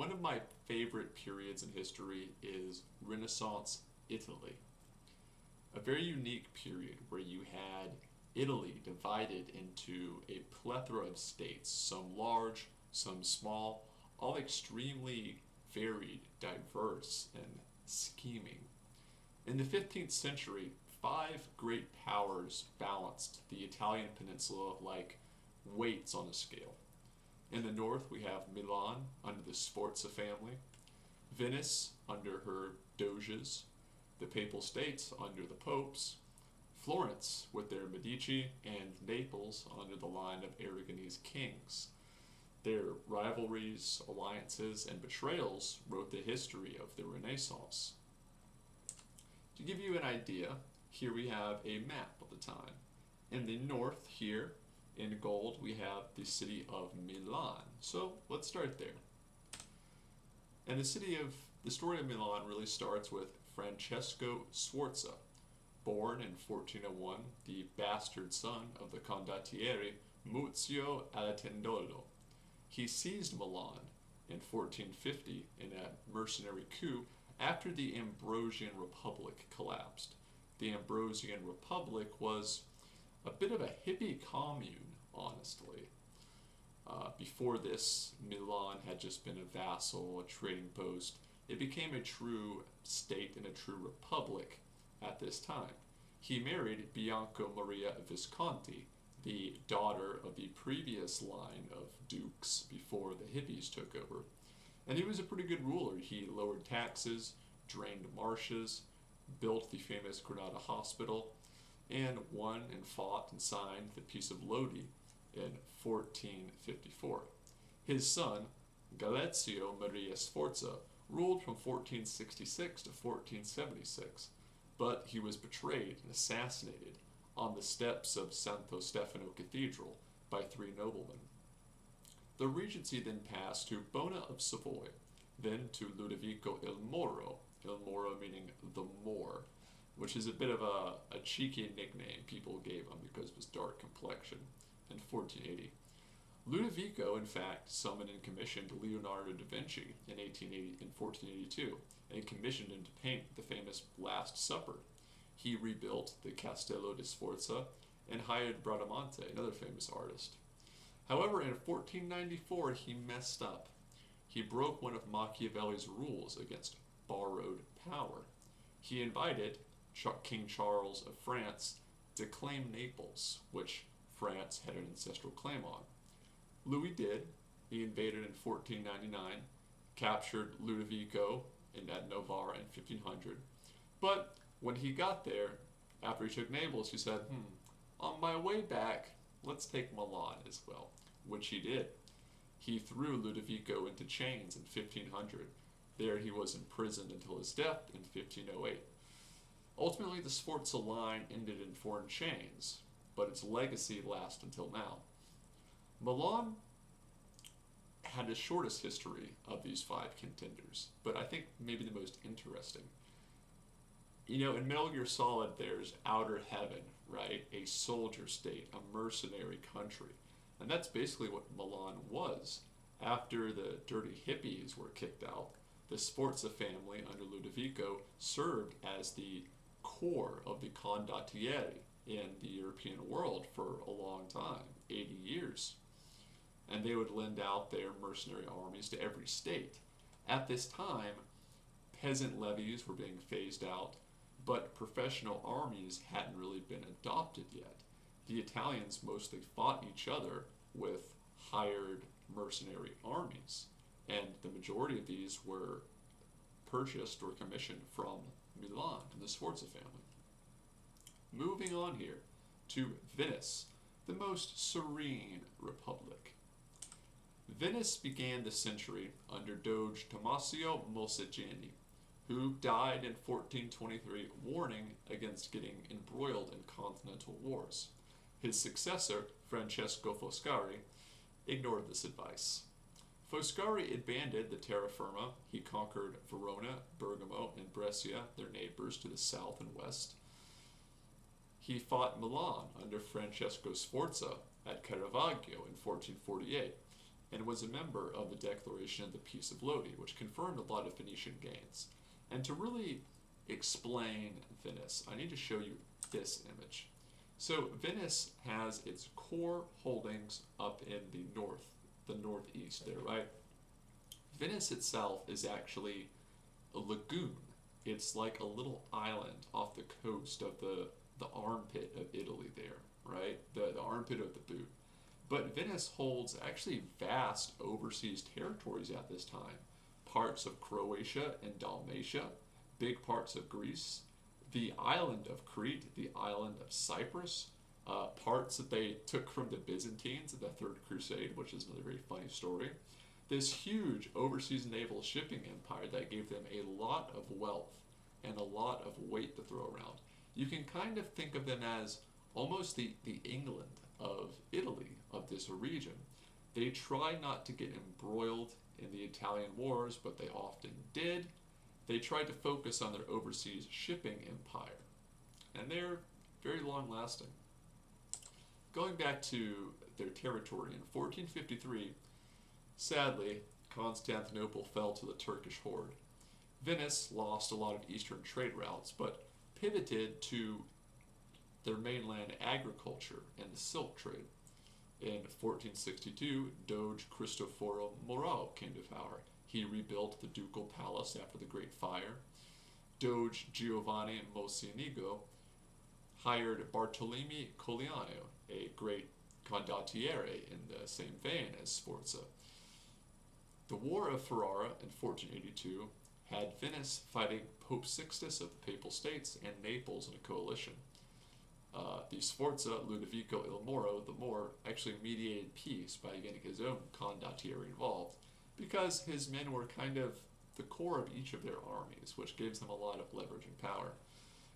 one of my favorite periods in history is Renaissance Italy. A very unique period where you had Italy divided into a plethora of states, some large, some small, all extremely varied, diverse, and scheming. In the 15th century, five great powers balanced the Italian peninsula like weights on a scale. In the north, we have Milan under the Sforza family, Venice under her doges, the Papal States under the popes, Florence with their Medici, and Naples under the line of Aragonese kings. Their rivalries, alliances, and betrayals wrote the history of the Renaissance. To give you an idea, here we have a map of the time. In the north, here in gold, we have the city of Milan. So let's start there. And the story of Milan really starts with Francesco Sforza, born in 1401, the bastard son of the condottiere Muzio Alatendolo. He seized Milan in 1450 in a mercenary coup after the Ambrosian Republic collapsed. The Ambrosian Republic was a bit of a hippie commune, honestly. Before this, Milan had just been a vassal, a trading post. It became a true state and a true republic at this time. He married Bianco Maria Visconti, the daughter of the previous line of dukes before the hippies took over. And he was a pretty good ruler. He lowered taxes, drained marshes, built the famous Granada Hospital, and won and fought and signed the Peace of Lodi in 1454. His son, Galeazzo Maria Sforza, ruled from 1466 to 1476, but he was betrayed and assassinated on the steps of Santo Stefano Cathedral by three noblemen. The regency then passed to Bona of Savoy, then to Ludovico il Moro meaning the Moor, which is a bit of a cheeky nickname people gave him because of his dark complexion, in 1480. Ludovico, in fact, summoned and commissioned Leonardo da Vinci in 1482 and commissioned him to paint the famous Last Supper. He rebuilt the Castello di Sforza and hired Bradamante, another famous artist. However, in 1494, he messed up. He broke one of Machiavelli's rules against borrowed power. He invited King Charles of France to claim Naples, which France had an ancestral claim on. Louis did. He invaded in 1499, captured Ludovico at Novara in 1500. But when he got there, after he took Naples, he said, on my way back, let's take Milan as well, which he did. He threw Ludovico into chains in 1500. There he was imprisoned until his death in 1508. Ultimately, the Sforza line ended in foreign chains, but its legacy lasts until now. Milan had the shortest history of these five contenders, but I think maybe the most interesting. In Metal Gear Solid, there's Outer Heaven, right? A soldier state, a mercenary country. And that's basically what Milan was. After the dirty hippies were kicked out, the Sforza family under Ludovico served as the core of the condottieri in the European world for a long time, 80 years. And they would lend out their mercenary armies to every state. At this time, peasant levies were being phased out, but professional armies hadn't really been adopted yet. The Italians mostly fought each other with hired mercenary armies, and the majority of these were purchased or commissioned from Milan and the Sforza family. Moving on here to Venice, the most serene republic. Venice began the century under Doge Tommasio Moscagni, who died in 1423, warning against getting embroiled in continental wars. His successor, Francesco Foscari, ignored this advice. Foscari abandoned the terra firma. He conquered Verona, Bergamo, and Brescia, their neighbors to the south and west. He fought Milan under Francesco Sforza at Caravaggio in 1448. and was a member of the Declaration of the Peace of Lodi, which confirmed a lot of Phoenician gains. And to really explain Venice, I need to show you this image. So Venice has its core holdings up in the northeast there, right? Venice itself is actually a lagoon. It's like a little island off the coast of the armpit of Italy there, right? The armpit of the boot. But Venice holds actually vast overseas territories at this time. Parts of Croatia and Dalmatia, big parts of Greece, the island of Crete, the island of Cyprus, parts that they took from the Byzantines in the Third Crusade, which is another very funny story. This huge overseas naval shipping empire that gave them a lot of wealth and a lot of weight to throw around. You can kind of think of them as almost the England of Italy, of this region. They try not to get embroiled in the Italian wars, but they often did. They tried to focus on their overseas shipping empire, and they're very long lasting. Going back to their territory in 1453, sadly, Constantinople fell to the Turkish horde. Venice lost a lot of eastern trade routes, but pivoted to their mainland agriculture and the silk trade. In 1462, Doge Cristoforo Morao came to power. He rebuilt the ducal palace after the Great Fire. Doge Giovanni Mocenigo hired Bartolome Colleano, a great condottiere in the same vein as Sforza. The War of Ferrara in 1482 had Venice fighting Pope Sixtus of the Papal States and Naples in a coalition. The Sforza, Ludovico il Moro, the Moor, actually mediated peace by getting his own condottiere involved, because his men were kind of the core of each of their armies, which gives them a lot of leverage and power.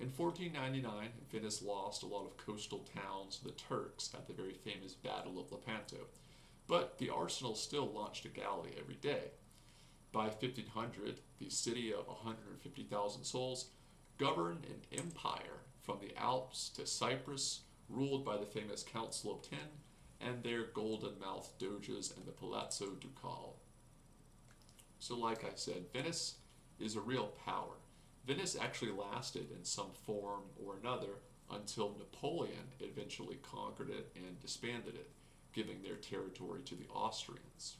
In 1499, Venice lost a lot of coastal towns to the Turks at the very famous Battle of Lepanto, but the arsenal still launched a galley every day. By 1500, the city of 150,000 souls governed an empire from the Alps to Cyprus, ruled by the famous Council of Ten and their golden-mouthed doges and the Palazzo Ducale. So like I said, Venice is a real power. Venice actually lasted in some form or another until Napoleon eventually conquered it and disbanded it, giving their territory to the Austrians.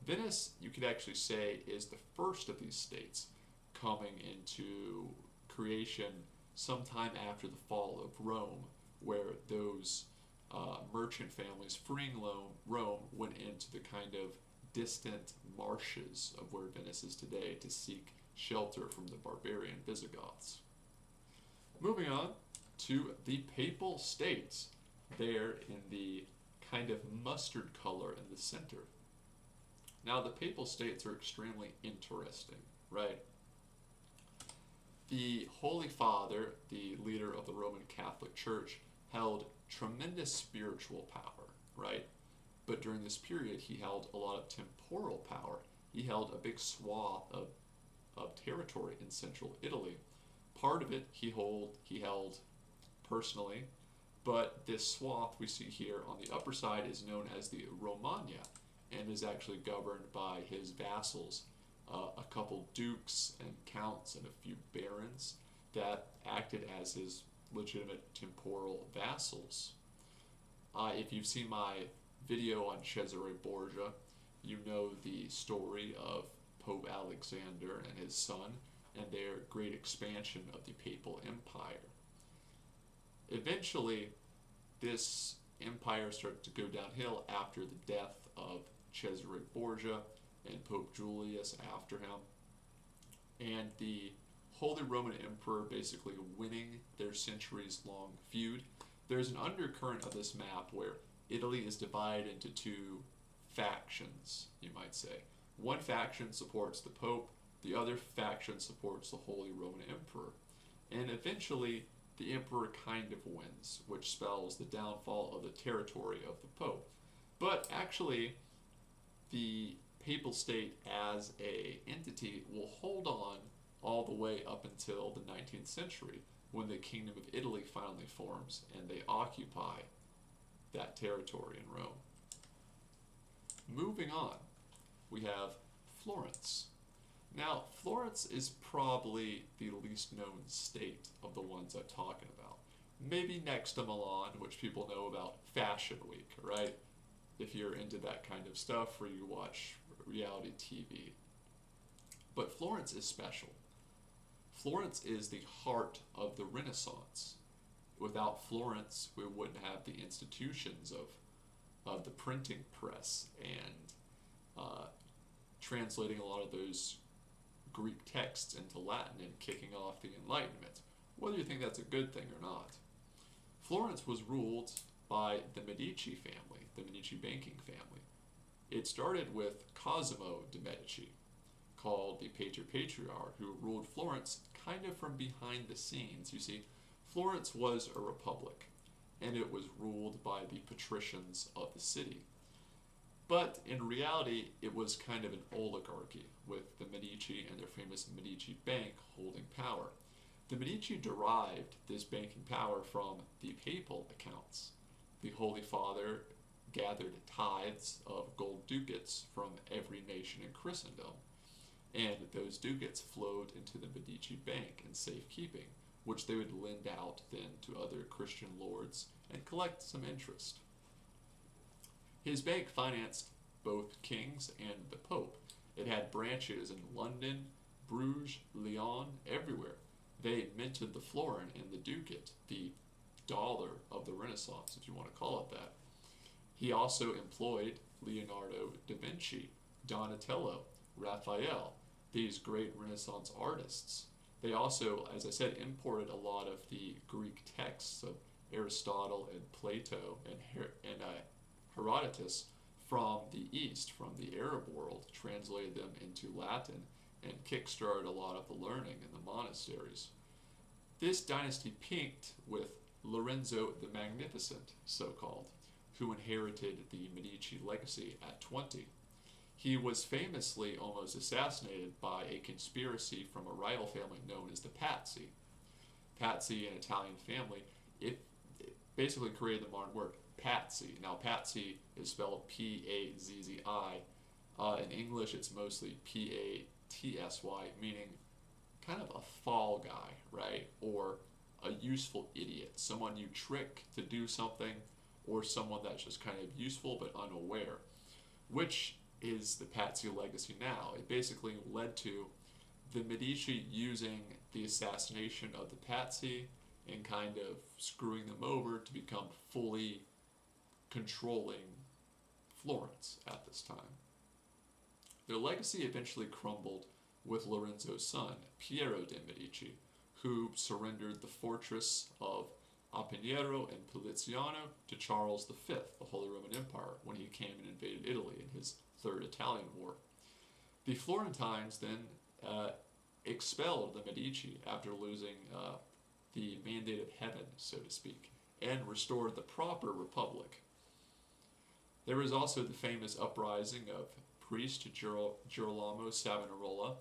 Venice, you could actually say, is the first of these states coming into creation sometime after the fall of Rome, where those merchant families freeing Rome went into the kind of distant marshes of where Venice is today to seek shelter from the barbarian Visigoths. Moving on to the Papal States, there in the kind of mustard color in the center. Now, the Papal States are extremely interesting, right? The Holy Father, the leader of the Roman Catholic Church, held tremendous spiritual power, right? But during this period, he held a lot of temporal power. He held a big swath of territory in central Italy. Part of it he held personally, but this swath we see here on the upper side is known as the Romagna, and is actually governed by his vassals, a couple dukes and counts and a few barons that acted as his legitimate temporal vassals. If you've seen my video on Cesare Borgia, you know the story of Pope Alexander and his son and their great expansion of the Papal Empire. Eventually, this empire started to go downhill after the death of Cesare Borgia and Pope Julius after him, and the Holy Roman Emperor basically winning their centuries-long feud. There's an undercurrent of this map where Italy is divided into two factions, you might say. One faction supports the Pope, the other faction supports the Holy Roman Emperor. And eventually, the Emperor kind of wins, which spells the downfall of the territory of the Pope. But actually, the Papal State as a entity will hold on all the way up until the 19th century, when the Kingdom of Italy finally forms and they occupy that territory in Rome. Moving on, we have Florence. Now, Florence is probably the least known state of the ones I'm talking about. Maybe next to Milan, which people know about Fashion Week, right? If you're into that kind of stuff where you watch reality TV. But Florence is special. Florence is the heart of the Renaissance. Without Florence, we wouldn't have the institutions of the printing press and translating a lot of those Greek texts into Latin and kicking off the Enlightenment, whether you think that's a good thing or not. Florence was ruled by the Medici family, the Medici banking family. It started with Cosimo de' Medici, called the Patriarch, who ruled Florence kind of from behind the scenes. You see, Florence was a republic, and it was ruled by the patricians of the city. But in reality, it was kind of an oligarchy, with the Medici and their famous Medici Bank holding power. The Medici derived this banking power from the papal accounts. The Holy Father gathered tithes of gold ducats from every nation in Christendom, and those ducats flowed into the Medici Bank in safekeeping, which they would lend out then to other Christian lords and collect some interest. His bank financed both kings and the Pope. It had branches in London, Bruges, Lyon, everywhere. They minted the florin and the ducat, the dollar of the Renaissance, if you want to call it that. He also employed Leonardo da Vinci, Donatello, Raphael, these great Renaissance artists. They also, as I said, imported a lot of the Greek texts of Aristotle and Plato and Herodotus from the East, from the Arab world, translated them into Latin, and kickstarted a lot of the learning in the monasteries. This dynasty peaked with Lorenzo the Magnificent, so-called, who inherited the Medici legacy at 20. He was famously almost assassinated by a conspiracy from a rival family known as the Pazzi. Pazzi, an Italian family, it basically created the modern word Pazzi. Now, Pazzi is spelled P-A-Z-Z-I. In English, it's mostly P-A-T-S-Y, meaning kind of a fall guy, right? Or a useful idiot, someone you trick to do something, or someone that's just kind of useful but unaware, which is the Pazzi legacy now. It basically led to the Medici using the assassination of the Pazzi and kind of screwing them over to become fully controlling Florence at this time. Their legacy eventually crumbled with Lorenzo's son, Piero de' Medici, who surrendered the fortress of Appianero and Poliziano to Charles V, the Holy Roman Empire, when he came and invaded Italy in his Third Italian War. The Florentines then expelled the Medici after losing the mandate of heaven, so to speak, and restored the proper republic. There was also the famous uprising of priest Girolamo Savonarola,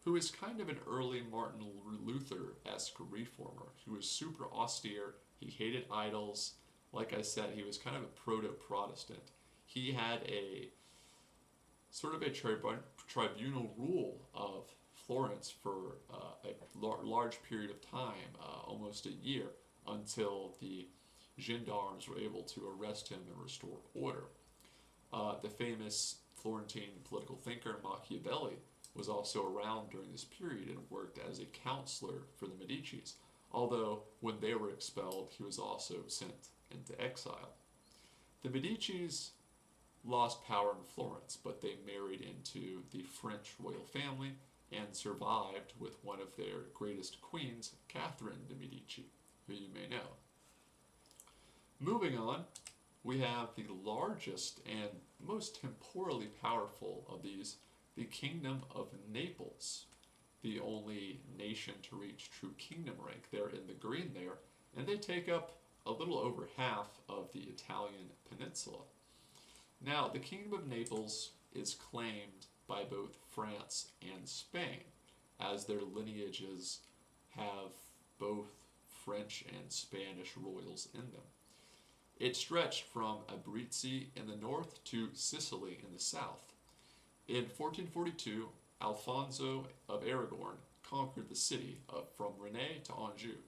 who is kind of an early Martin Luther-esque reformer. He was super austere, he hated idols. Like I said, he was kind of a proto-Protestant. He had a sort of a tribunal rule of Florence for a large period of time, almost a year, until the gendarmes were able to arrest him and restore order. The famous Florentine political thinker Machiavelli was also around during this period and worked as a counselor for the Medicis, although when they were expelled, he was also sent into exile. The Medicis lost power in Florence, but they married into the French royal family and survived with one of their greatest queens, Catherine de' Medici, who you may know. Moving on, we have the largest and most temporally powerful of these, the Kingdom of Naples, the only nation to reach true kingdom rank. They're in the green there, and they take up a little over half of the Italian peninsula. Now, the Kingdom of Naples is claimed by both France and Spain, as their lineages have both French and Spanish royals in them. It stretched from Abruzzi in the north to Sicily in the south. In 1442, Alfonso of Aragon conquered the city from Rennes to Anjou.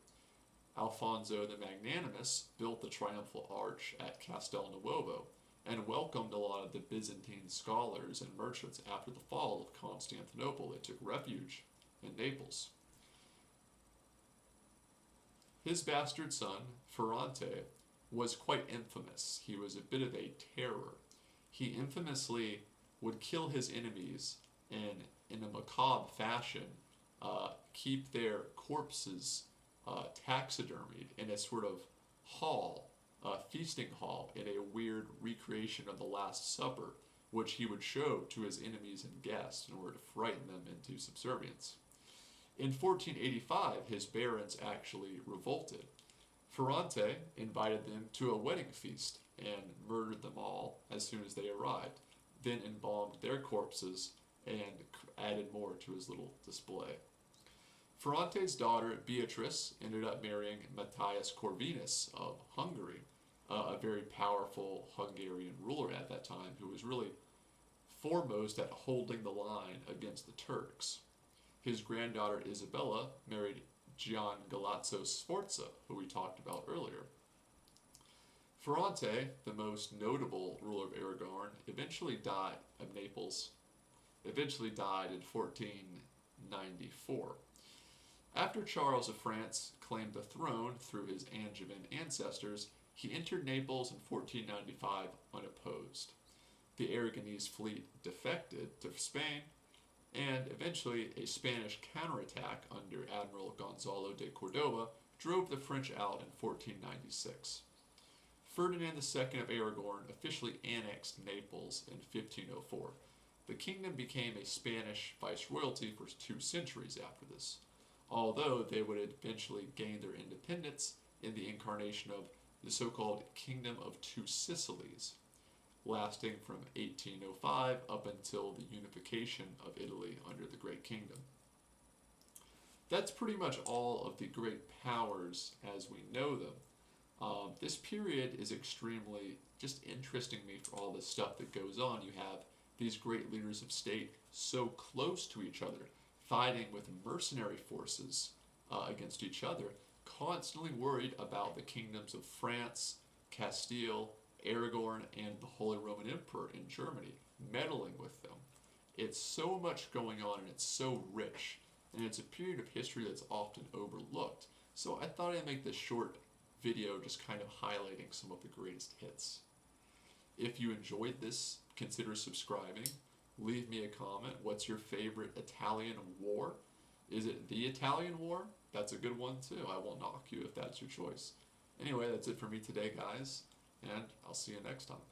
Alfonso the Magnanimous built the triumphal arch at Castel Nuovo and welcomed a lot of the Byzantine scholars and merchants after the fall of Constantinople. They took refuge in Naples. His bastard son, Ferrante, was quite infamous. He was a bit of a terror. He infamously would kill his enemies and, in a macabre fashion, keep their corpses taxidermied in a sort of hall, feasting hall, in a weird recreation of the Last Supper, which he would show to his enemies and guests in order to frighten them into subservience. In 1485, his barons actually revolted. Ferrante invited them to a wedding feast and murdered them all as soon as they arrived, then embalmed their corpses and added more to his little display. Ferrante's daughter Beatrice ended up marrying Matthias Corvinus of Hungary, a very powerful Hungarian ruler at that time who was really foremost at holding the line against the Turks. His granddaughter Isabella married Gian Galazzo Sforza, who we talked about earlier. Ferrante, the most notable ruler of Aragon, eventually died in 1494. After Charles of France claimed the throne through his Angevin ancestors, he entered Naples in 1495 unopposed. The Aragonese fleet defected to Spain, and eventually a Spanish counterattack under Admiral Gonzalo de Cordova drove the French out in 1496. Ferdinand II of Aragon officially annexed Naples in 1504. The kingdom became a Spanish viceroyalty for 2 centuries after this, although they would eventually gain their independence in the incarnation of the so-called Kingdom of Two Sicilies, lasting from 1805 up until the unification of Italy under the Great Kingdom. That's pretty much all of the great powers as we know them. This period is extremely just interesting me for all the stuff that goes on. You have these great leaders of state so close to each other, fighting with mercenary forces against each other, constantly worried about the kingdoms of France, Castile, Aragon, and the Holy Roman Emperor in Germany, meddling with them. It's so much going on and it's so rich, and it's a period of history that's often overlooked. So I thought I'd make this short video just kind of highlighting some of the greatest hits. If you enjoyed this, consider subscribing. Leave me a comment. What's your favorite Italian war? Is it the Italian War? That's a good one too. I won't knock you if that's your choice. Anyway, that's it for me today, guys, and I'll see you next time.